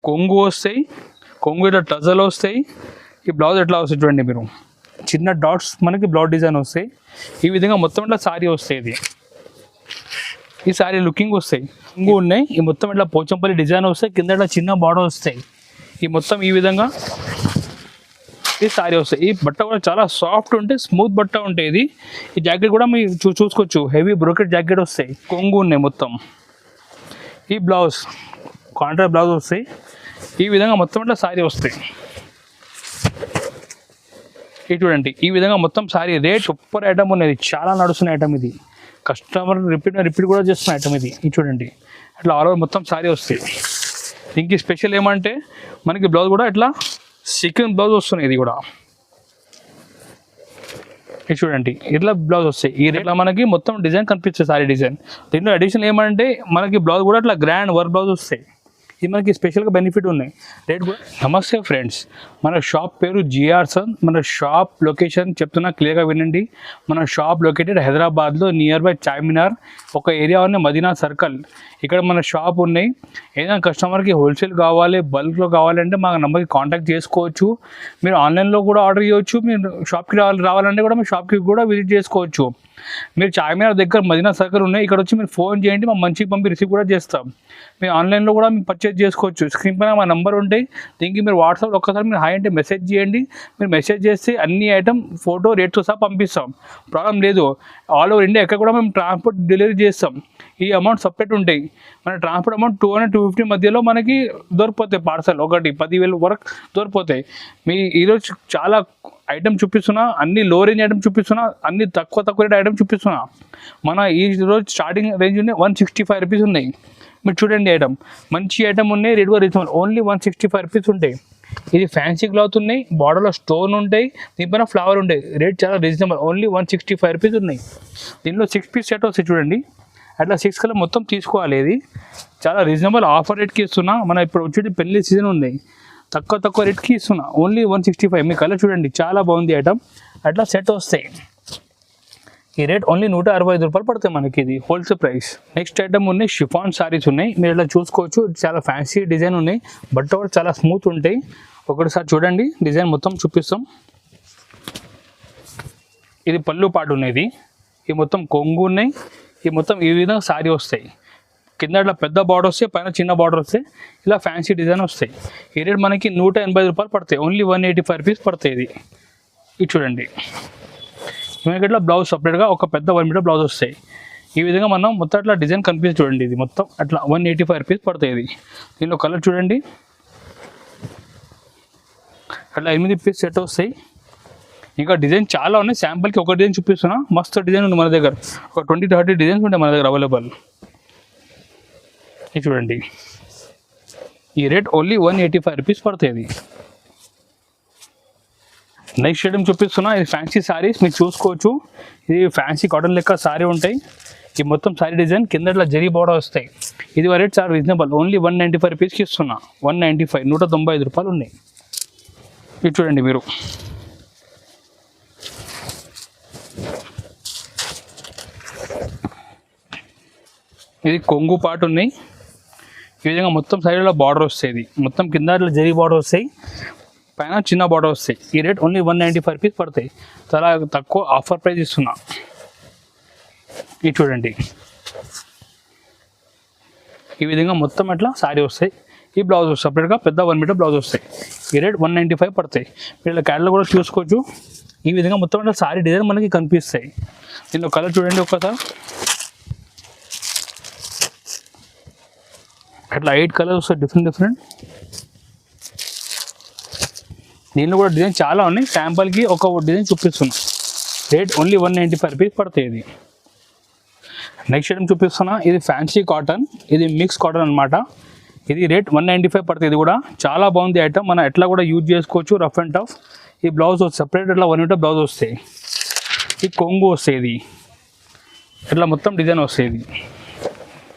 కొంగు వస్తాయి, కొంగు ఇట్లా టజల్ వస్తాయి. ఈ బ్లౌజ్ ఎట్లా వస్తాయి చూడండి మీరు, చిన్న డాట్స్ మనకి బ్లౌజ్ డిజైన్ వస్తాయి. ఈ విధంగా మొత్తం ఇట్లా సారీ వస్తాయి. ఇది ఈ సారీ లుకింగ్ వస్తాయి, కొంగు ఉన్నాయి. ఈ మొత్తం ఇట్లా పోచంపల్లి డిజైన్ వస్తాయి, కింద ఇట్లా చిన్న బార్డర్ వస్తాయి. ఈ మొత్తం ఈ విధంగా ఈ సారీ వస్తాయి. ఈ బట్ట కూడా చాలా సాఫ్ట్ ఉంటే స్మూత్ బట్ట ఉంటాయి. ఇది ఈ జాకెట్ కూడా మీరు చూసుకోవచ్చు, హెవీ బ్రోకెట్ జాకెట్ వస్తాయి. కొంగు ఉన్నాయి మొత్తం. ఈ బ్లౌజ్ కాంట్రాస్ట్ బ్లౌజ్ వస్తాయి. ఈ విధంగా మొత్తం ఇట్లా సారీ వస్తాయి. ఇది చూడండి, ఈ విధంగా మొత్తం సారీ రేట్ సూపర్ ఐటమ్ ఉన్నది, చాలా నడుస్తున్న ఐటమ్ ఇది. కస్టమర్ రిపీట్ కూడా చేస్తున్న ఐటమ్ ఇది. ఇది చూడండి, అట్లా ఆల్ ఓవర్ మొత్తం సారీ వస్తాయి. దీనికి స్పెషల్ ఏమంటే మనకి బ్లౌజ్ కూడా ఇట్లా సీక్వెన్స్ బ్లౌజ్ వస్తున్నాయి. ఇది కూడా ఇది చూడండి, ఇట్లా బ్లౌజ్ వస్తాయి. ఈ రేట్లో మనకి మొత్తం డిజైన్ కనిపిస్తుంది, సారీ డిజైన్. దీంట్లో అడిషనల్ ఏమంటే మనకి బ్లౌజ్ కూడా ఇట్లా గ్రాండ్ వర్క్ బ్లౌజ్ వస్తాయి. ఇది మనకి స్పెషల్గా బెనిఫిట్ ఉన్నాయి, రేట్ కూడా. నమస్తే ఫ్రెండ్స్, మన షాప్ పేరు జిఆర్ సన్. మన షాప్ లొకేషన్ చెప్తున్నా, క్లియర్గా వినండి. మన షాప్ లొకేటెడ్ హైదరాబాద్లో నియర్ బై చార్మినార్ ఒక ఏరియా ఉన్నాయి, మదీనా సర్కిల్. ఇక్కడ మన షాప్ ఉన్నాయి. ఏదైనా కస్టమర్కి హోల్సేల్ కావాలి, బల్క్లో కావాలంటే మా నెంబర్కి కాంటాక్ట్ చేసుకోవచ్చు. మీరు ఆన్లైన్లో కూడా ఆర్డర్ చేయవచ్చు. మీరు షాప్కి రావాలంటే కూడా మీ షాప్కి కూడా విజిట్ చేసుకోవచ్చు. మీరు చార్మినార్ దగ్గర మదీనా సర్కిల్ ఉన్నాయి, ఇక్కడ వచ్చి మీరు ఫోన్ చేయండి, మా మంచిగా పంపి రిసీవ్ కూడా చేస్తాం. మీరు ఆన్లైన్లో కూడా మీరు పర్చేజ్ చేసుకోవచ్చు. స్క్రీన్ పైన మా నెంబర్ ఉంటాయి. దీనికి మీరు వాట్సాప్లో ఒక్కసారి మీరు హాయ్ అంటే మెసేజ్ చేయండి. మీరు మెసేజ్ చేస్తే అన్ని ఐటమ్ ఫోటో రేట్తో సహా పంపిస్తాం, ప్రాబ్లం లేదు. ఆల్ ఓవర్ ఇండియా ఎక్కడ కూడా మేము ట్రాన్స్పోర్ట్ డెలివరీ చేస్తాం. ఈ అమౌంట్ సపరేట్ ఉంటాయి. మన ట్రాన్స్పోర్ట్ అమౌంట్ 200-250 మధ్యలో మనకి దొరికిపోతాయి. పార్సల్ ఒకటి 10,000 వరకు దొరికిపోతాయి. మీ ఈరోజు చాలా ఐటమ్ చూపిస్తున్నా, అన్ని లో రేంజ్ ఐటమ్ చూపిస్తున్నా, అన్ని తక్కువ రేట్ ఐటమ్ చూపిస్తున్నా. మన ఈరోజు స్టార్టింగ్ రేంజ్ ఉన్నాయి 165 రూపీస్ ఉన్నాయి. మీరు చూడండి, ఐటమ్ మంచి ఐటమ్ ఉన్నాయి, రేట్ కూడా రీజనబుల్, ఓన్లీ 165 రూపీస్ ఉంటాయి. ఇది ఫ్యాన్సీ క్లాత్ ఉన్నాయి, బార్డర్లో స్టోన్ ఉంటాయి, దీనిపైన ఫ్లవర్ ఉంటాయి. రేట్ చాలా రీజనబుల్, ఓన్లీ 165 రూపీస్ ఉన్నాయి. దీనిలో 6 పీస్ సెట్ వస్తాయి చూడండి, అట్లా 6 కలర్ మొత్తం తీసుకోవాలి. ఇది చాలా రీజనబుల్ ఆఫర్ రేట్కి ఇస్తున్నా. మన ఇప్పుడు వచ్చేది పెళ్లి సీజన్ ఉంది, తక్కువ రేట్కి ఇస్తున్నా, ఓన్లీ 165. మీ కలర్ చూడండి, చాలా బాగుంది ఐటమ్. అట్లా సెట్ వస్తాయి. ఈ రేట్ ఓన్లీ 165 రూపాయలు పడతాయి మనకి, ఇది హోల్సేల్ ప్రైస్. నెక్స్ట్ ఐటమ్ ఉన్నాయి, షిఫాన్ సారీస్ ఉన్నాయి. మీరు ఇట్లా చూసుకోవచ్చు, చాలా ఫ్యాన్సీ డిజైన్ ఉన్నాయి, బట్ కూడా చాలా స్మూత్ ఉంటాయి. ఒకటిసారి చూడండి, డిజైన్ మొత్తం చూపిస్తాం. ఇది పళ్ళు పాటు ఉన్నది, ఈ మొత్తం కొంగు ఉన్నాయి. ఈ మొత్తం ఈ విధంగా సారీ వస్తాయి. కింద ఇట్లా పెద్ద బార్డర్ వస్తాయి, పైన చిన్న బార్డర్ వస్తాయి, ఇలా ఫ్యాన్సీ డిజైన్ వస్తాయి. ఈ రేట్ మనకి 180 రూపాయలు పడతాయి, ఓన్లీ 185 రూపీస్ పడతాయి. ఇది చూడండి, మనకి ఇట్లా బ్లౌజ్ సపరేట్గా ఒక పెద్ద 1 మీటర్ బ్లౌజ్ వస్తాయి. ఈ విధంగా మనం మొత్తం అట్లా డిజైన్ కనిపిస్తుంది చూడండి. ఇది మొత్తం అట్లా 185 రూపీస్ పడుతుంది. దీనిలో కలర్ చూడండి, అట్లా 8 పీస్ సెట్ వస్తాయి. ఇంకా డిజైన్ చాలా ఉన్నాయి, శాంపుల్కి ఒక డిజైన్ చూపిస్తున్నా. మస్తు డిజైన్ ఉంది మన దగ్గర, ఒక 20-30 డిజైన్స్ ఉంటాయి మన దగ్గర అవైలబుల్. ఇది చూడండి, ఈ రేట్ ఓన్లీ 185 రూపీస్ పడుతుంది. నెక్స్ట్ ఐటమ్ చూపిస్తున్నా, ఇది ఫ్యాన్సీ సారీస్. మీరు చూసుకోవచ్చు, ఇది ఫ్యాన్సీ కాటన్ లెక్క సారీ ఉంటాయి. ఈ మొత్తం సారీ డిజైన్ కింద ఇట్లా జరీ బోర్డర్ వస్తాయి. ఇది రేట్ చాలా రీజనబుల్, ఓన్లీ 195 రూపీస్కి ఇస్తున్నా. 195, 195 రూపాయలు ఉన్నాయి. ఇది చూడండి మీరు, ఇది కొంగు పాటు ఉన్నాయి. ఈ విధంగా మొత్తం సైడ్లో బార్డర్ వస్తాయి. మొత్తం కింద ఇట్లా జరీ బార్డర్ వస్తాయి, పైన చిన్న బార్డర్ వస్తాయి. ఈ రేట్ ఓన్లీ 195 రూపీస్ పడతాయి, చాలా తక్కువ ఆఫర్ ప్రైస్ ఇస్తున్నా. ఇది చూడండి, ఈ విధంగా మొత్తం అట్లా సారీ వస్తాయి. ఈ బ్లౌజ్ సపరేట్గా పెద్ద 1 మీటర్ బ్లౌజ్ వస్తాయి. ఈ రేట్ 195 పడతాయి. మీరు ఇలా క్యాటలాగ్ కూడా చూసుకోవచ్చు. ఈ విధంగా మొత్తం అట్లా సారీ డిజైన్ మనకి కనిపిస్తాయి. దీనిలో కలర్ చూడండి ఒకసారి, అట్లా 8 కలర్స్ వస్తాయి, డిఫరెంట్. దీనిలో కూడా డిజైన్ చాలా ఉన్నాయి, శాంపుల్కి ఒక డిజైన్ చూపిస్తున్నా. రేట్ ఓన్లీ 195 రూపీస్ పడుతుంది. ఇది నెక్స్ట్ ఐటమ్ చూపిస్తున్నా, ఇది ఫ్యాన్సీ కాటన్, ఇది మిక్స్ కాటన్ అనమాట. ఇది రేట్ 195 పడుతుంది. ఇది కూడా చాలా బాగుంది ఐటమ్, మనం ఎట్లా కూడా యూజ్ చేసుకోవచ్చు, రఫ్ అండ్ టఫ్. ఈ బ్లౌజ్ సపరేట్ ఇట్లా 1 మీటర్ బ్లౌజ్ వస్తాయి. ఈ కొంగు వస్తాయి, ఇది ఇట్లా మొత్తం డిజైన్ వస్తాయి.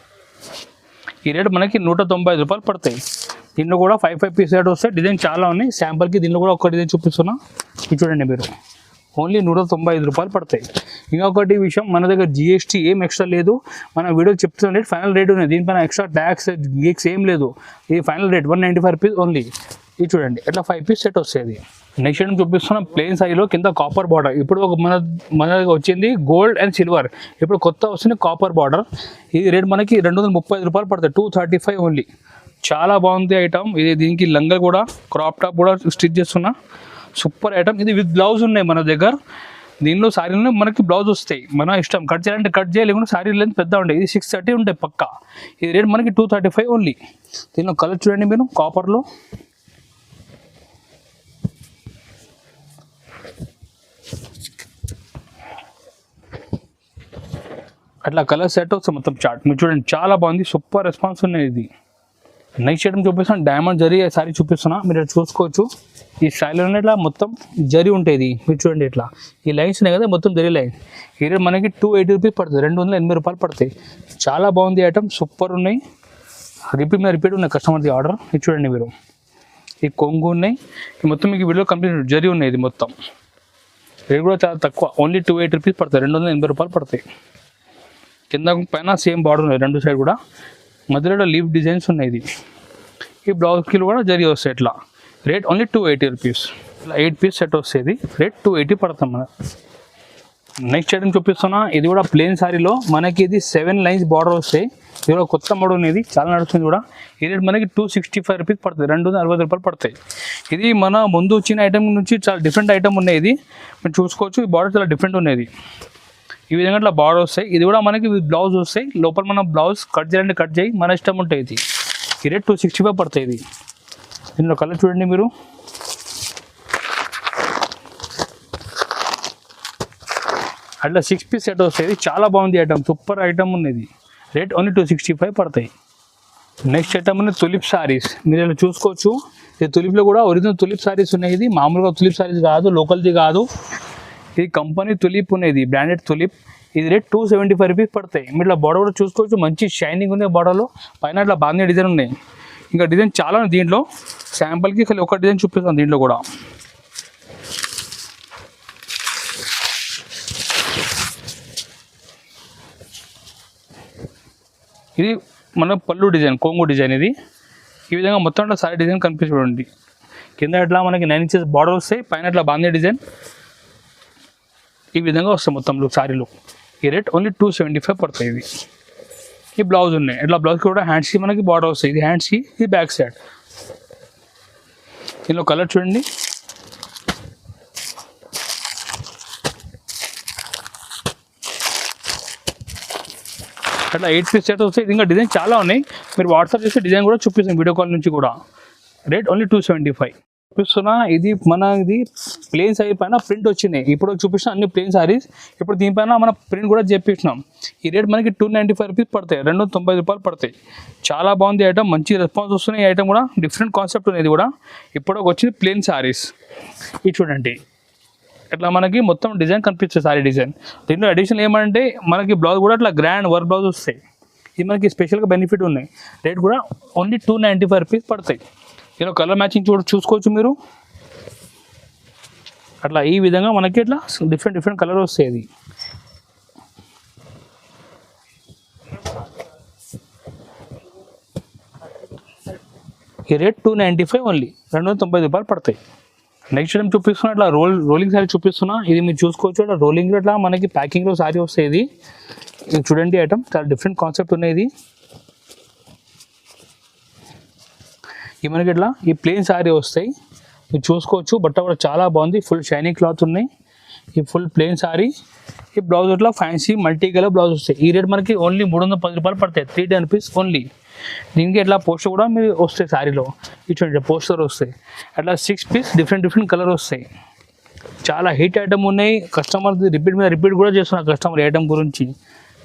ఈ రేట్ మనకి 195 రూపాయలు పడతాయి. దీంట్లో కూడా 5 పీస్ సెట్ వస్తాయి. డిజైన్ చాలా ఉన్నాయి, శాంపుల్కి దీనిలో కూడా ఒక డిజైన్ చూపిస్తున్నా. ఇది చూడండి మీరు, ఓన్లీ 195 రూపాయలు పడతాయి. ఇంకొకటి విషయం, మన దగ్గర జిఎస్టీ ఏం ఎక్స్ట్రా లేదు. మన వీడియో చెప్తున్న రేట్ ఫైనల్ రేట్ ఉన్నది, దీనిపైన ఎక్స్ట్రా ట్యాక్స్ గీక్స్ ఏం లేదు. ఇది ఫైనల్ రేట్ 195 రూపీస్ ఓన్లీ. ఇది చూడండి ఎట్లా 5 పీస్ సెట్ వస్తుంది. నెక్స్ట్ ఐటమ్ చూపిస్తున్న ప్లెయిన్ సారీలో కింద కాపర్ బార్డర్. ఇప్పుడు ఒక మన దగ్గర వచ్చింది గోల్డ్ అండ్ సిల్వర్, ఇప్పుడు కొత్త వస్తుంది కాపర్ బార్డర్. ఇది రేట్ మనకి 235 రూపాయలు పడతాయి, 235 ఓన్లీ. చాలా బాగుంది ఐటమ్ ఇది. దీనికి లంగా కూడా క్రాప్ టాప్ కూడా స్టిచ్ చేస్తున్నా, సూపర్ ఐటమ్ ఇది. విత్ బ్లౌజ్ ఉన్నాయి మన దగ్గర. దీనిలో శారీలో మనకి బ్లౌజ్ వస్తాయి, మన ఇష్టం. కట్ చేయాలంటే కట్ చేయలేకుండా శారీ లెంత్ పెద్ద ఉంటాయి. ఇది 630 ఉంటాయి పక్కా. ఇది రేట్ మనకి 235 ఓన్లీ. దీనిలో కలర్ చూడండి మీరు, కాపర్లో అట్లా కలర్ సెట్ వస్తుంది మొత్తం చార్ట్. మీరు చూడండి చాలా బాగుంది, సూపర్ రెస్పాన్స్ ఉన్నాయి. ఇది నెక్స్ట్ ఐటమ్ చూపిస్తాను, డైమండ్ జరీ సారీ చూపిస్తున్నా, మీరు చూసుకోవచ్చు. ఈ స్టైల్లోనే ఇట్లా మొత్తం జరీ ఉంటుంది. మీరు చూడండి ఇట్లా ఈ లైన్స్ ఉన్నాయి కదా, మొత్తం జరీ లైన్. ఈ రేట్ మనకి 280 రూపీస్ పడుతుంది, 280 రూపాయలు పడతాయి. చాలా బాగుంది ఐటమ్, సూపర్ ఉన్నాయి. రిపీట్ మీద రిపీట్ ఉన్నాయి కస్టమర్ది ఆర్డర్. ఇది చూడండి మీరు, ఈ కొంగు ఉన్నాయి. మొత్తం మీకు వీడియో కంప్లీట్ జరీ ఉన్నాయి. ఇది మొత్తం రేట్ కూడా చాలా తక్కువ, ఓన్లీ 280 రూపీస్ పడతాయి, 280 రూపాయలు పడతాయి. కింద పైన సేమ్ బార్డర్ ఉన్నాయి, రెండు సైడ్ కూడా. మధ్యలో లీవ్ డిజైన్స్ ఉన్నాయి. ఇది ఈ బ్లౌజ్కి కూడా జరీ వస్తాయి ఇట్లా. Rate only 280 rupees. ఇట్లా 8 పీస్ సెట్ వస్తుంది, రేట్ 280 పడతాం మన. నెక్స్ట్ ఐటమ్ చూపిస్తున్నా, ఇది కూడా ప్లెయిన్ సారీలో మనకి ఇది 7 లైన్స్ బార్డర్ వస్తాయి. ఇది కూడా కొత్త మోడల్ అనేది, చాలా నడుస్తుంది కూడా. ఈ రేట్ మనకి 265 రూపీస్ పడుతుంది, 260 రూపాయలు పడతాయి. ఇది మన ముందు వచ్చిన ఐటమ్ నుంచి చాలా డిఫరెంట్ ఐటమ్ ఉన్నాయి. ఇది మీరు చూసుకోవచ్చు, ఈ బార్డర్ చాలా డిఫరెంట్ ఉన్నది. ఈ విధంగా ఇట్లా బార్డర్ వస్తాయి. ఇది కూడా మనకి బ్లౌజ్ వస్తాయి. లోపల మనం బ్లౌజ్ కట్ చేయాలంటే కట్ చేయి, మన ఇష్టం ఉంటాయి. ఇది ఈ రేట్ 265 పడుతుంది. ఇది దీనిలో కలర్ చూడండి మీరు, అట్లా 6 పీస్ సెట్ వస్తాయి. చాలా బాగుంది ఐటమ్, సూపర్ ఐటమ్ ఉన్నది. రేట్ ఓన్లీ 265 పడతాయి. నెక్స్ట్ ఐటమ్ ఉంది తులిప్ సారీస్. మీరు ఇలా చూసుకోవచ్చు, ఇది తులిప్లో కూడా ఒరిజినల్ తులిప్ సారీస్ ఉన్నాయి. ఇది మామూలుగా తులిప్ సారీస్ కాదు, లోకల్ది కాదు. ఇది కంపెనీ తులిప్ ఉన్నది, బ్రాండెడ్ తులిప్. ఇది రేట్ 275 రూపీస్ పడతాయి. మీరు ఇట్లా బార్డర్ కూడా చూసుకోవచ్చు, మంచి షైనింగ్ ఉంది బార్డర్లో. పైన ఇట్లా బాగా డిజైన్ ఉన్నాయి. ఇంకా డిజైన్ చాలా ఉంది దీంట్లో. శాంపుల్కి ఖాళీ ఒక డిజైన్ చూపిస్తాను దీంట్లో కూడా. ఇది మన పళ్ళు డిజైన్, కొంగు డిజైన్. ఇది ఈ విధంగా మొత్తం సారీ డిజైన్ కనిపిస్తుంది. కింద ఇట్లా మనకి 9 ఇంచెస్ బార్డర్ వస్తాయి, పైన ఇట్లా బాగా డిజైన్ ఈ విధంగా వస్తాయి మొత్తం సారీలో. ఈ రేట్ ఓన్లీ 275 పడతాయి. ఇది ఈ బ్లౌజ్ ఉన్నాయి. ఇట్లా బ్లౌజ్కి కూడా హ్యాండ్స్కి మనకి బార్డర్ వస్తాయి. ఇది హ్యాండ్స్కి, ఇది బ్యాక్ సైడ్. దీనిలో కలర్ చూడండి, అట్లా 8 పీస్ సెట్ వస్తాయి. ఇంకా డిజైన్ చాలా ఉన్నాయి, మీరు వాట్సాప్ చేస్తే డిజైన్ కూడా చూపిస్తాం వీడియో కాల్ నుంచి కూడా. రేట్ ఓన్లీ 275 చూపిస్తున్నా. ఇది మన ఇది ప్లెయిన్ సారీ పైన ప్రింట్ వచ్చినాయి. ఇప్పుడు చూపిస్తున్నా అన్ని ప్లెయిన్ సారీస్. ఇప్పుడు దీనిపైన మన ప్రింట్ కూడా చేపించినాం. ఈ రేట్ మనకి 295 రూపీస్ పడతాయి, 290 రూపాయలు పడతాయి. చాలా బాగుంది ఐటమ్, మంచి రెస్పాన్స్ వస్తున్నాయి. ఈ ఐటమ్ కూడా డిఫరెంట్ కాన్సెప్ట్ ఉంది. ఇది కూడా ఇప్పుడు వచ్చింది ప్లెయిన్ సారీస్. ఇది చూడండి ఇట్లా మనకి మొత్తం డిజైన్ కనిపిస్తుంది, సారీ డిజైన్. దీంట్లో అడిషనల్ ఏమంటే మనకి బ్లౌజ్ కూడా ఇట్లా గ్రాండ్ వర్క్ బ్లౌజ్ వస్తాయి. ఇది మనకి స్పెషల్గా బెనిఫిట్ ఉన్నాయి. రేట్ కూడా ఓన్లీ 295 రూపీస్ పడతాయి. ఇలా కలర్ మ్యాచింగ్ చూసుకోవచ్చు మీరు. అట్లా ఈ విధంగా మనకి ఇట్లా డిఫరెంట్ కలర్ వస్తాయి. అది ఈ రేట్ 295 ఓన్లీ, 290 రూపాయలు పడతాయి. నెక్స్ట్ టైం చూపిస్తున్నా ఇట్లా రోలింగ్ సారీ చూపిస్తున్నా. ఇది మీరు చూసుకోవచ్చు, ఇట్లా రోలింగ్లో ఇట్లా మనకి ప్యాకింగ్లో సారీ వస్తాయి. ఇది చూడండి ఐటమ్ చాలా డిఫరెంట్ కాన్సెప్ట్ ఉన్నాయి. ఇది మనకి ఇట్లా ఈ ప్లెయిన్ సారీ వస్తాయి, మీరు చూసుకోవచ్చు. బట్ట కూడా చాలా బాగుంది, ఫుల్ షైనింగ్ క్లాత్ ఉన్నాయి. ఈ ఫుల్ ప్లెయిన్ సారీ. ఈ బ్లౌజ్ ఇట్లా ఫ్యాన్సీ మల్టీ కలర్ బ్లౌజ్ వస్తాయి. ఈ రేట్ మనకి ఓన్లీ 310 రూపాయలు పడతాయి, 310 రూపీస్ ఓన్లీ. దీనికి ఇట్లా పోస్టర్ కూడా మీరు వస్తాయి సారీలో. ఇటువంటి పోస్టర్ వస్తాయి. అట్లా 6 పీస్ డిఫరెంట్ కలర్ వస్తాయి. చాలా హిట్ ఐటమ్ ఉన్నాయి. కస్టమర్ రిపీట్ మీద రిపీట్ కూడా చేస్తున్నారు కస్టమర్ ఐటమ్ గురించి.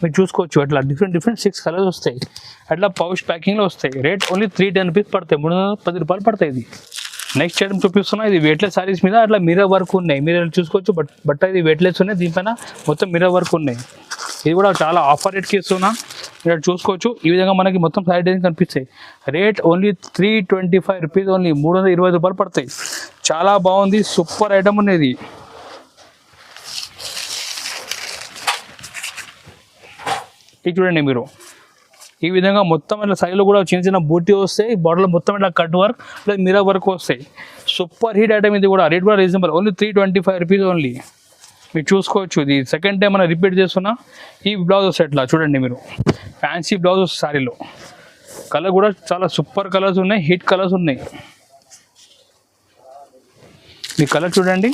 మీరు చూసుకోవచ్చు అట్లా డిఫరెంట్ 6 కలర్స్ వస్తాయి. అట్లా పౌచ్ ప్యాకింగ్లో వస్తాయి. రేట్ ఓన్లీ 310 రూపీస్ పడతాయి, 310 రూపాయలు పడతాయి. ఇది నెక్స్ట్ ఐటమ్ చూపిస్తున్నా. ఇది వెయిట్లెస్ సారీస్ మీద అట్లా మిర్రర్ వర్క్ ఉన్నాయి. మీరు చూసుకోవచ్చు బట్ట ఇది వెయిట్లెస్ ఉన్నాయి, దీనిపైన మొత్తం మిర్రర్ వర్క్ ఉన్నాయి. ఇది కూడా చాలా ఆఫర్ రేట్కి ఇస్తున్నా, మీరు చూసుకోవచ్చు. ఈ విధంగా మనకి మొత్తం సారీ డిజైన్ కనిపిస్తాయి. రేట్ ఓన్లీ 325 రూపీస్ ఓన్లీ, 320 రూపాయలు పడతాయి. చాలా బాగుంది, సూపర్ ఐటమ్ ఉన్నది. ఇది చూడండి మీరు, ఈ విధంగా మొత్తం ఇట్లా సైడ్లో కూడా చిన్న చిన్న బూటీ వస్తాయి, బార్డర్లో మొత్తం ఇట్లా cut work plus mirror work వస్తాయి. సూపర్ హిట్ ఐటమ్ ఇది కూడా, రేట్ కూడా రీజనబుల్, ఓన్లీ 325 రూపీస్ ఓన్లీ. మీరు చూసుకోవచ్చు, ఇది సెకండ్ టైం మనం రిపీట్ చేస్తున్నా. ఈ బ్లౌజ్ వస్తాయి ఇట్లా చూడండి మీరు, ఫ్యాన్సీ బ్లౌజ్ వస్తుంది శారీలో. కలర్ కూడా చాలా సూపర్ కలర్స్ ఉన్నాయి, హిట్ కలర్స్ ఉన్నాయి. ఈ కలర్ చూడండి,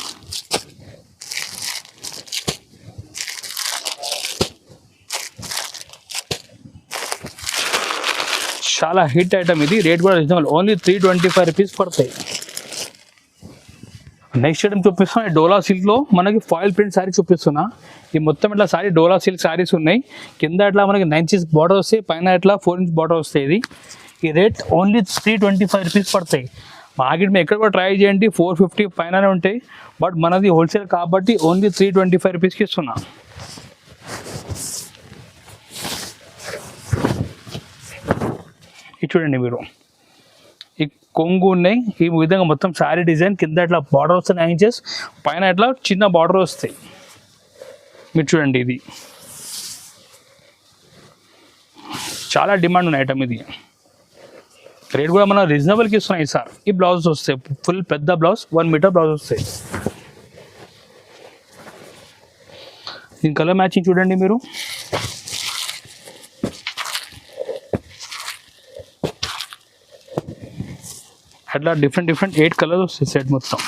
చాలా హిట్ ఐటమ్ ఇది, రేట్ కూడా రీజనబుల్, ఓన్లీ 325 రూపీస్ పడతాయి. నెక్స్ట్ ఐటమ్ చూపిస్తున్నా, డోలా సిల్క్లో మనకి ఫాయిల్ ప్రింట్ శారీ చూపిస్తున్నా. ఈ మొత్తం ఇట్లా శారీ డోలా సిల్క్ శారీస్ ఉన్నాయి. కింద ఇట్లా మనకి 9 ఇంచెస్ బార్డర్ వస్తాయి, పైన ఇట్లా 4 ఇంచ్ బార్డర్ వస్తాయి. ఇది ఈ రేట్ ఓన్లీ 325 రూపీస్ పడతాయి. మార్కెట్ మీద ఎక్కడ కూడా ట్రై చేయండి, 450 పైననే ఉంటాయి. బట్ మనది హోల్సేల్ కాబట్టి ఓన్లీ 325 రూపీస్కి ఇస్తున్నా. ఇది చూడండి మీరు, ఈ కొంగు ఉన్నాయి. ఈ విధంగా మొత్తం శారీ డిజైన్, కింద ఇట్లా బార్డర్ వస్తాయి 9 ఇంచెస్, పైన ఇట్లా చిన్న బార్డర్ వస్తాయి. మీరు చూడండి, ఇది చాలా డిమాండ్ ఉన్న ఐటమ్. ఇది రేట్ కూడా మనం రీజనబుల్కి ఇస్తున్నాయి సార్. ఈ బ్లౌజ్ వస్తాయి, ఫుల్ పెద్ద బ్లౌజ్, 1 మీటర్ బ్లౌజ్ వస్తాయి. దీని కలర్ మ్యాచింగ్ చూడండి మీరు, అట్లా డిఫరెంట్ 8 కలర్స్ వస్తాయి సెట్ మొత్తం.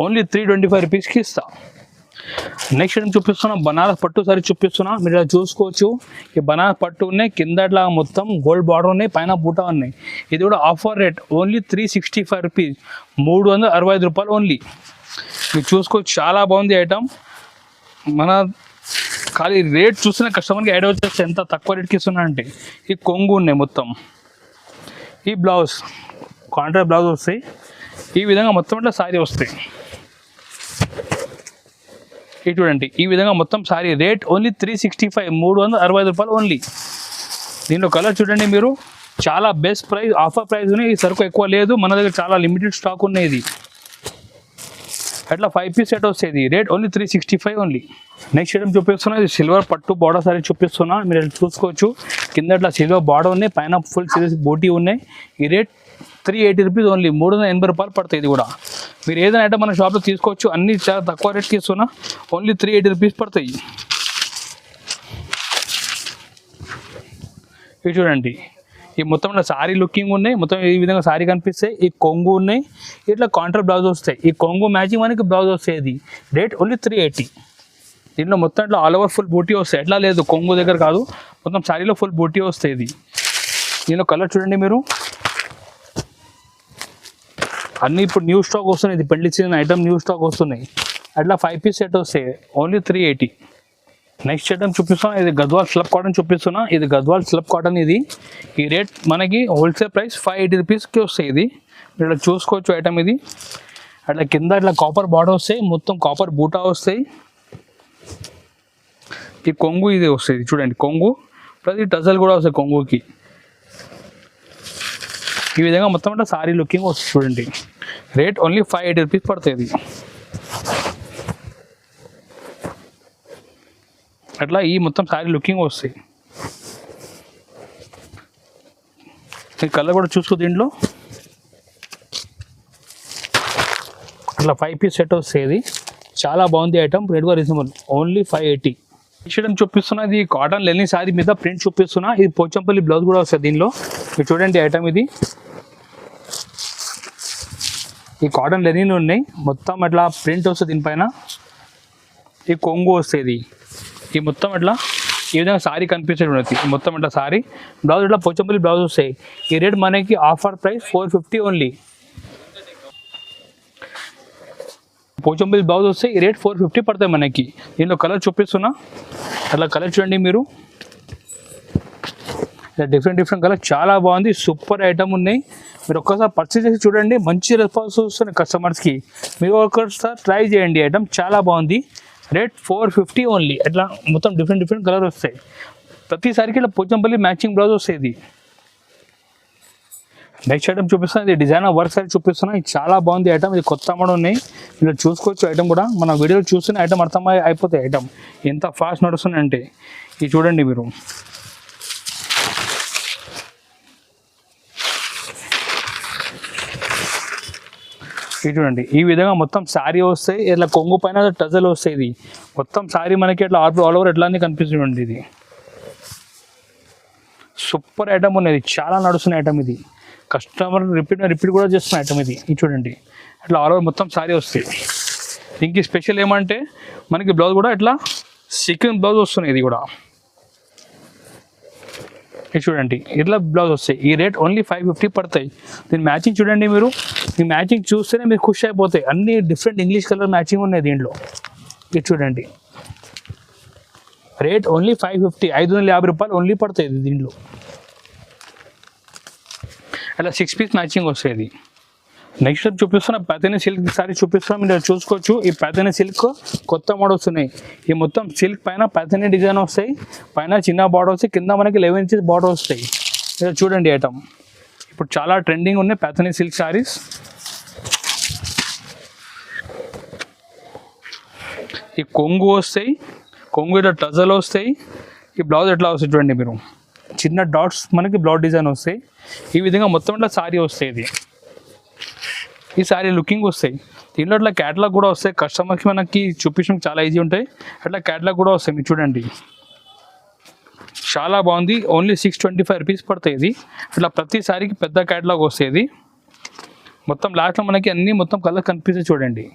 ఓన్లీ 325 రూపీస్కి ఇస్తా. నెక్స్ట్ ఏం చూపిస్తున్నా, బనారస్ పట్టు సారీ చూపిస్తున్నా. మీరు ఇలా చూసుకోవచ్చు, ఈ బనారస్ పట్టు ఉన్నాయి, కింద ఇట్లా మొత్తం గోల్డ్ బార్డర్ ఉన్నాయి, పైన బూటా ఉన్నాయి. ఇది కూడా ఆఫర్ రేట్, ఓన్లీ 365 రూపీస్, 365 రూపాయలు ఓన్లీ. మీరు చూసుకోవచ్చు, చాలా బాగుంది ఐటమ్. మన ఖాళీ రేట్ చూసిన కస్టమర్కి ఐడియా వచ్చేస్తే ఎంత తక్కువ రేట్కి ఇస్తున్నా అంటే. ఈ కొంగు ఉన్నాయి మొత్తం, ఈ బ్లౌజ్ కాంట్రాస్ట్ బ్లౌజ్ వస్తాయి. ఈ విధంగా మొత్తం ఇట్లా శారీ వస్తాయి. ఇది చూడండి, ఈ విధంగా మొత్తం శారీ రేట్ ఓన్లీ 365, 365 రూపాయలు ఓన్లీ. దీంట్లో కలర్ చూడండి మీరు, చాలా బెస్ట్ ప్రైస్, ఆఫర్ ప్రైస్ ఉన్నాయి. ఈ సరుకు ఎక్కువ లేదు, మన దగ్గర చాలా లిమిటెడ్ స్టాక్ ఉన్నాయి. ఇది అట్లా 5 పీస్ సెట్ వస్తుంది, rate only 365 only. Next item చూపిస్తున్నా, ఇది సిల్వర్ పట్టు బార్డర్ సారీ చూపిస్తున్నా. మీరు చూసుకోవచ్చు, కింద ఇట్లా సిల్వర్ బార్డర్ ఉన్నాయి, పైన ఫుల్ సిరీస్ బోటీ ఉన్నాయి. ఈ రేట్ 380 రూపీస్ ఓన్లీ, 380 రూపాయలు పడతాయి. ఇది కూడా మీరు ఏదైనా ఐటమ్ మన షాప్లో తీసుకోవచ్చు, అన్ని చాలా తక్కువ రేట్కి ఇస్తున్నా, ఓన్లీ 380 రూపీస్ పడతాయి. ఇవి చూడండి, ఈ మొత్తం సారీ లుకింగ్ ఉన్నాయి, మొత్తం ఈ విధంగా సారీ కనిపిస్తాయి. ఈ కొంగు ఉన్నాయి, ఇట్లా కాంట్రాస్ట్ బ్లౌజ్ వస్తాయి. ఈ కొంగు మ్యాచింగ్ మనకి బ్లౌజ్ వస్తాయి. Rate only 380. దీంట్లో మొత్తం ఇట్లా ఆల్ ఓవర్ ఫుల్ బూటీ వస్తాయి. ఎట్లా లేదు, కొంగు దగ్గర కాదు, మొత్తం సారీలో ఫుల్ బూటీ వస్తాయి. ఇది దీనిలో కలర్ చూడండి మీరు, అన్నీ ఇప్పుడు న్యూ స్టాక్ వస్తున్నాయి. ఇది పెళ్లి సీజన్ ఐటమ్ న్యూ స్టాక్ వస్తున్నాయి. అట్లా 5 పీస్ సెట్ వస్తాయి, ఓన్లీ 380. నెక్స్ట్ ఐటమ్ చూపిస్తున్నా, ఇది గద్వాల్ స్లబ్ కాటన్ చూపిస్తున్నా. ఇది గద్వాల్ స్లబ్ కాటన్. ఇది ఈ రేట్ మనకి హోల్సేల్ ప్రైస్ 580 రూపీస్కి వస్తాయి. ఇది మీరు ఇట్లా చూసుకోవచ్చు ఐటమ్. ఇది అట్లా కింద ఇట్లా కాపర్ బార్డర్ వస్తాయి, మొత్తం కాపర్ బూటా వస్తాయి. ఈ కొంగు ఇది వస్తుంది చూడండి, కొంగు ప్లస్ ఈ టజల్ కూడా వస్తాయి కొంగుకి. ఈ విధంగా మొత్తం అంటే సారీ లుకింగ్ వస్తుంది చూడండి. రేట్ ఓన్లీ 580 రూపీస్ పడుతుంది. అట్లా ఈ మొత్తం సారీ లుకింగ్ వస్తాయి. ఈ కలర్ కూడా చూసుకో, దీంట్లో అట్లా 5 పీస్ సెట్ వస్తుంది. చాలా బాగుంది ఐటమ్, రేట్ కూడా రీజనబుల్, ఓన్లీ 580. ఇచ్చడం చూపిస్తున్నా, ఇది కాటన్ లెనిన్ సారీ మీద ప్రింట్ చూపిస్తున్నా. ఇది పోచంపల్లి బ్లౌజ్ కూడా వస్తుంది దీనిలో. మీరు చూడండి ఐటమ్, ఇది ఈ కాటన్ లెనిన్ ఉన్నాయి, మొత్తం అట్లా ప్రింట్ వస్తుంది దీనిపైన. ఈ కొంగు వస్తుంది. ఈ మొత్తం అట్లా ఈ విధంగా సారీ కనిపించేది ఉన్నది. మొత్తం అట్లా సారీ బ్లౌజ్ ఇట్లా పోచంపల్లి బ్లౌజ్ వస్తాయి. ఈ రేట్ మనకి offer price 450 only. Pochampally blouse వస్తే ఈ రేట్ 450 పడతాయి మనకి. దీనిలో కలర్ చూపిస్తున్నా, అట్లా కలర్ చూడండి మీరు, డిఫరెంట్ కలర్, చాలా బాగుంది, సూపర్ ఐటమ్ ఉన్నాయి. మీరు ఒక్కసారి పర్చేస్ చేసి చూడండి, మంచి రెస్పాన్స్ వస్తుంది కస్టమర్స్కి. మీరు ఒకసారి ట్రై చేయండి, ఐటమ్ చాలా బాగుంది. Rate 450 only. అట్లా మొత్తం డిఫరెంట్ కలర్ వస్తాయి. ప్రతిసారికి ఇట్లా పోచంపల్లి మ్యాచింగ్ బ్లౌజ్ వస్తుంది. నెక్స్ట్ ఐటమ్ చూపిస్తాను, ఇది డిజైనర్ వర్క్ సారీ చూపిస్తున్నా. ఇది చాలా బాగుంది ఐటమ్, ఇది కొత్త అమౌంట్ ఉన్నాయి. మీరు చూసుకోవచ్చు ఐటమ్ కూడా, మన వీడియోలో చూస్తున్న ఐటమ్ అయిపోతాయి. ఐటమ్ ఎంత ఫాస్ట్ నడుస్తుంది అంటే, ఇది చూడండి మీరు, ఇది చూడండి. ఈ విధంగా మొత్తం శారీ వస్తాయి, ఇట్లా కొంగు పైన టజల్ వస్తాయి. ఇది మొత్తం శారీ మనకి ఇట్లా ఆల్ ఓవర్ ఎట్లా కనిపిస్తుంది. ఇది సూపర్ ఐటమ్ ఉన్నది, చాలా నడుస్తున్న ఐటమ్ ఇది. కస్టమర్ రిపీట్ కూడా చేస్తున్న ఐటమ్ ఇది. ఇది చూడండి, అట్లా ఆల్ ఓవర్ మొత్తం శారీ వస్తాయి. దీనికి స్పెషల్ ఏమంటే మనకి బ్లౌజ్ కూడా ఇట్లా సీక్వెన్స్ బ్లౌజ్ వస్తున్నాయి. ఇది కూడా ఇది చూడండి, ఇట్లా బ్లౌజ్ వస్తాయి. ఈ రేట్ ఓన్లీ 550 పడతాయి. దీని మ్యాచింగ్ చూడండి మీరు, ఈ మ్యాచింగ్ చూస్తేనే మీరు ఖుషి అయిపోతాయి. అన్ని డిఫరెంట్ ఇంగ్లీష్ కలర్ మ్యాచింగ్ ఉన్నాయి దీంట్లో. ఇది చూడండి, రేట్ ఓన్లీ 550, 550 రూపాయలు ఓన్లీ పడతాయి దీంట్లో. అలా 6 పీస్ మ్యాచింగ్ వస్తాయి. నెక్స్ట్ చూపిస్తున్న పైథానీ సిల్క్ సారీ చూపిస్తున్నా, మీరు చూసుకోవచ్చు. ఈ పైథానీ సిల్క్ కొత్త మోడల్స్ ఉన్నాయి. ఈ మొత్తం సిల్క్ పైన పైథానీ డిజైన్ వస్తాయి, పైన చిన్న బార్డర్ వస్తాయి, కింద మనకి 11 ఇంచెస్ బార్డర్ వస్తాయి. ఇలా చూడండి ఐటమ్, ఇప్పుడు చాలా ట్రెండింగ్ ఉన్నాయి పైథానీ సిల్క్ సారీస్. ఈ కొంగు వస్తాయి, కొంగు ఇట్లా టజల్ వస్తాయి. ఈ బ్లౌజ్ ఎట్లా వస్తాయి చూడండి మీరు, చిన్న డాట్స్ మనకి బ్లౌజ్ డిజైన్ వస్తాయి. ఈ విధంగా మొత్తం ఇట్లా సారీ వస్తాయి. ఇది ఈ సారీ లుకింగ్ వస్తాయి. దీంట్లో అట్లా క్యాటలాగ్ కూడా వస్తాయి. కస్టమర్కి మనకి చూపించడం చాలా ఈజీ ఉంటాయి. అట్లా క్యాటలాగ్ కూడా వస్తాయి. మీరు చూడండి, చాలా బాగుంది. ఓన్లీ 625 రూపీస్ పడతాయి. ఇది అట్లా ప్రతి సారీకి పెద్ద క్యాటలాగ్ వస్తాయి. మొత్తం లాస్ట్లో మనకి అన్ని మొత్తం కలర్ కనిపిస్తాయి. చూడండి,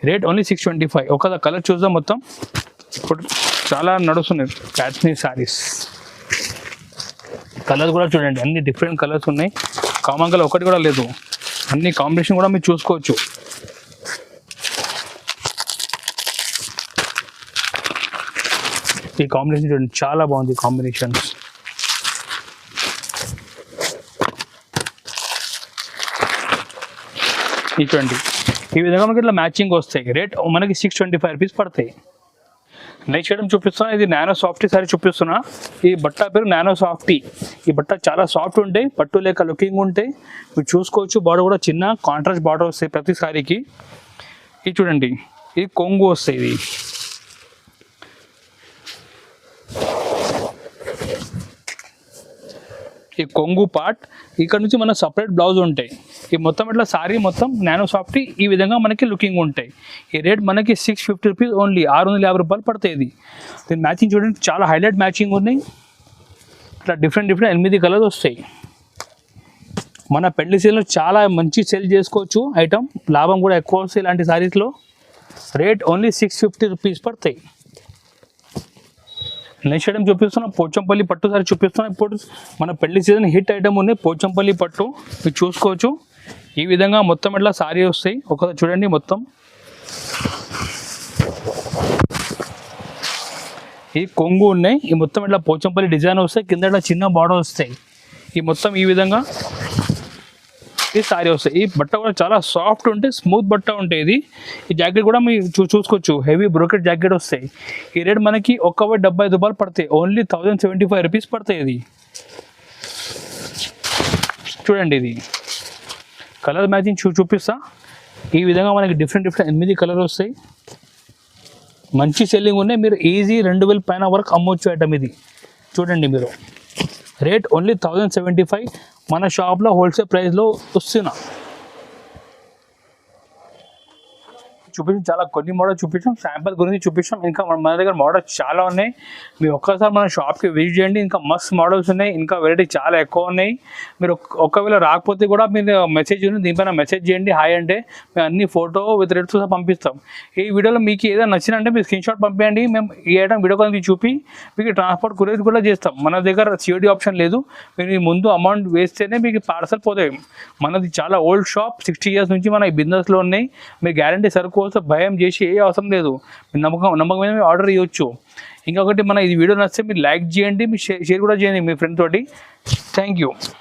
రేట్ ఓన్లీ 625. ఒక కలర్ చూద్దాం. మొత్తం ఇప్పుడు చాలా నడుస్తున్నాయి ప్యాటర్న్ సారీస్. కలర్ కూడా చూడండి, అన్ని డిఫరెంట్ కలర్స్ ఉన్నాయి. కామన్ కలర్ ఒకటి కూడా లేదు, అన్ని కాంబినేషన్ కూడా మీరు చూసుకోవచ్చు. ఈ కాంబినేషన్ చూడండి, చాలా బాగుంది కాంబినేషన్స్. ఈ చూడండి, ఈ విధంగా మనకి ఇట్లా మ్యాచింగ్ వస్తాయి. రేట్ మనకి 625 రూపీస్ పడతాయి. నెక్స్ట్ ఐటమ్ చూపిస్తున్నా, ఇది నానో సాఫ్టీ సారీ చూపిస్తున్నా. ఈ బట్ట పేరు నానో సాఫ్టీ. ఈ బట్ట చాలా సాఫ్ట్ ఉంటాయి, పట్టు లేక లుకింగ్ ఉంటాయి. మీరు చూసుకోవచ్చు. బార్డర్ కూడా చిన్న కాంట్రాస్ట్ బార్డర్ వస్తాయి ప్రతి సారీకి. ఇది చూడండి, ఇది కొంగు వస్తాయి. ఇది ఈ కొంగు పార్ట్ ఇక్కడ నుంచి మన సపరేట్ బ్లౌజ్ ఉంటాయి. ఈ మొత్తం ఇట్లా సారీ మొత్తం నానో సాఫ్టీ ఈ విధంగా మనకి లుకింగ్ ఉంటాయి. ఈ రేట్ మనకి 650 రూపీస్ ఓన్లీ, 650 రూపాయలు పడతాయి. ఇది దీని మ్యాచింగ్ చూడండి, చాలా హైలైట్ మ్యాచింగ్ ఉన్నాయి. ఇట్లా డిఫరెంట్ 8 కలర్స్ వస్తాయి. మన పెళ్లి సేల్లో చాలా మంచి సేల్ చేసుకోవచ్చు ఐటమ్, లాభం కూడా ఎక్కువ వస్తాయి ఇలాంటి సారీస్లో. రేట్ ఓన్లీ 650 రూపీస్ పడతాయి. నెక్స్ట్ ఐటమ్ చూపిస్తున్నా, పోచంపల్లి పట్టు సారీ చూపిస్తున్నా. ఇప్పుడు మన పెళ్లి సీజన్ హిట్ ఐటమ్ ఉన్నాయి పోచంపల్లి పట్టు. మీరు చూసుకోవచ్చు. ఈ విధంగా మొత్తం ఇట్లా సారీ వస్తాయి. ఒకసారి చూడండి, మొత్తం ఈ కొంగు ఉన్నాయి. ఈ మొత్తం ఇట్లా పోచంపల్లి డిజైన్ వస్తాయి, కింద ఇట్లా చిన్న బార్డర్ వస్తాయి. ఈ మొత్తం ఈ విధంగా ఈ సారీ వస్తాయి. ఈ బట్ట కూడా చాలా సాఫ్ట్ ఉంటాయి, స్మూత్ బట్ట ఉంటాయి. ఇది ఈ జాకెట్ కూడా మీరు చూసుకోవచ్చు, హెవీ బ్రోకెట్ జాకెట్ వస్తాయి. ఈ రేట్ మనకి 175 రూపాయలు పడతాయి. ఓన్లీ 1075 రూపీస్ పడతాయి. ఇది చూడండి, ఇది కలర్ మ్యాచింగ్ చూపిస్తా. ఈ విధంగా మనకి డిఫరెంట్ 8 కలర్ వస్తాయి. మంచి సెల్లింగ్ ఉన్నాయి. మీరు ఈజీ 2000 పైన వరకు అమ్మొచ్చు ఐటమ్. ఇది చూడండి మీరు, రేట్ ఓన్లీ 1075. మన షాప్లో హోల్సేల్ ప్రైస్లో వస్తున్నా. చూపించాం, చాలా కొన్ని మోడల్స్ చూపించాం, శాంపుల్ గురించి చూపించాం. ఇంకా మన దగ్గర మోడల్స్ చాలా ఉన్నాయి. మీరు ఒక్కసారి మన షాప్కి విజిట్ చేయండి. ఇంకా మస్తు మోడల్స్ ఉన్నాయి, ఇంకా వెరైటీ చాలా ఎక్కువ ఉన్నాయి. మీరు ఒకవేళ రాకపోతే కూడా మీరు మెసేజ్ దీనిపైన మెసేజ్ చేయండి, హాయ్ అంటే మేము అన్ని ఫోటో విత్ రేట్స్ పంపిస్తాం. ఈ వీడియోలో మీకు ఏదైనా నచ్చినంటే మీరు స్క్రీన్ షాట్ పంపించండి. మేము ఈ ఐటమ్ వీడియో కాల్ చూపి మీకు ట్రాన్స్పోర్ట్ కొరియర్ కూడా చేస్తాం. మన దగ్గర సిఓడి ఆప్షన్ లేదు. మీరు ముందు అమౌంట్ వేస్తేనే మీకు పార్సల్ పోతాయి. మనది చాలా ఓల్డ్ షాప్, 60 years నుంచి మన ఈ బిజినెస్లో ఉన్నాయి. మీరు గ్యారంటీ సరుకు భయం చేసి ఏ అవసరం లేదు. మీరు నమ్మకం మీద ఆర్డర్ ఇవ్వచ్చు. ఇంకొకటి, మన ఈ వీడియో నచ్చితే మీరు లైక్ చేయండి, మీరు షేర్ కూడా చేయండి మీ ఫ్రెండ్ తోటి. Thank you.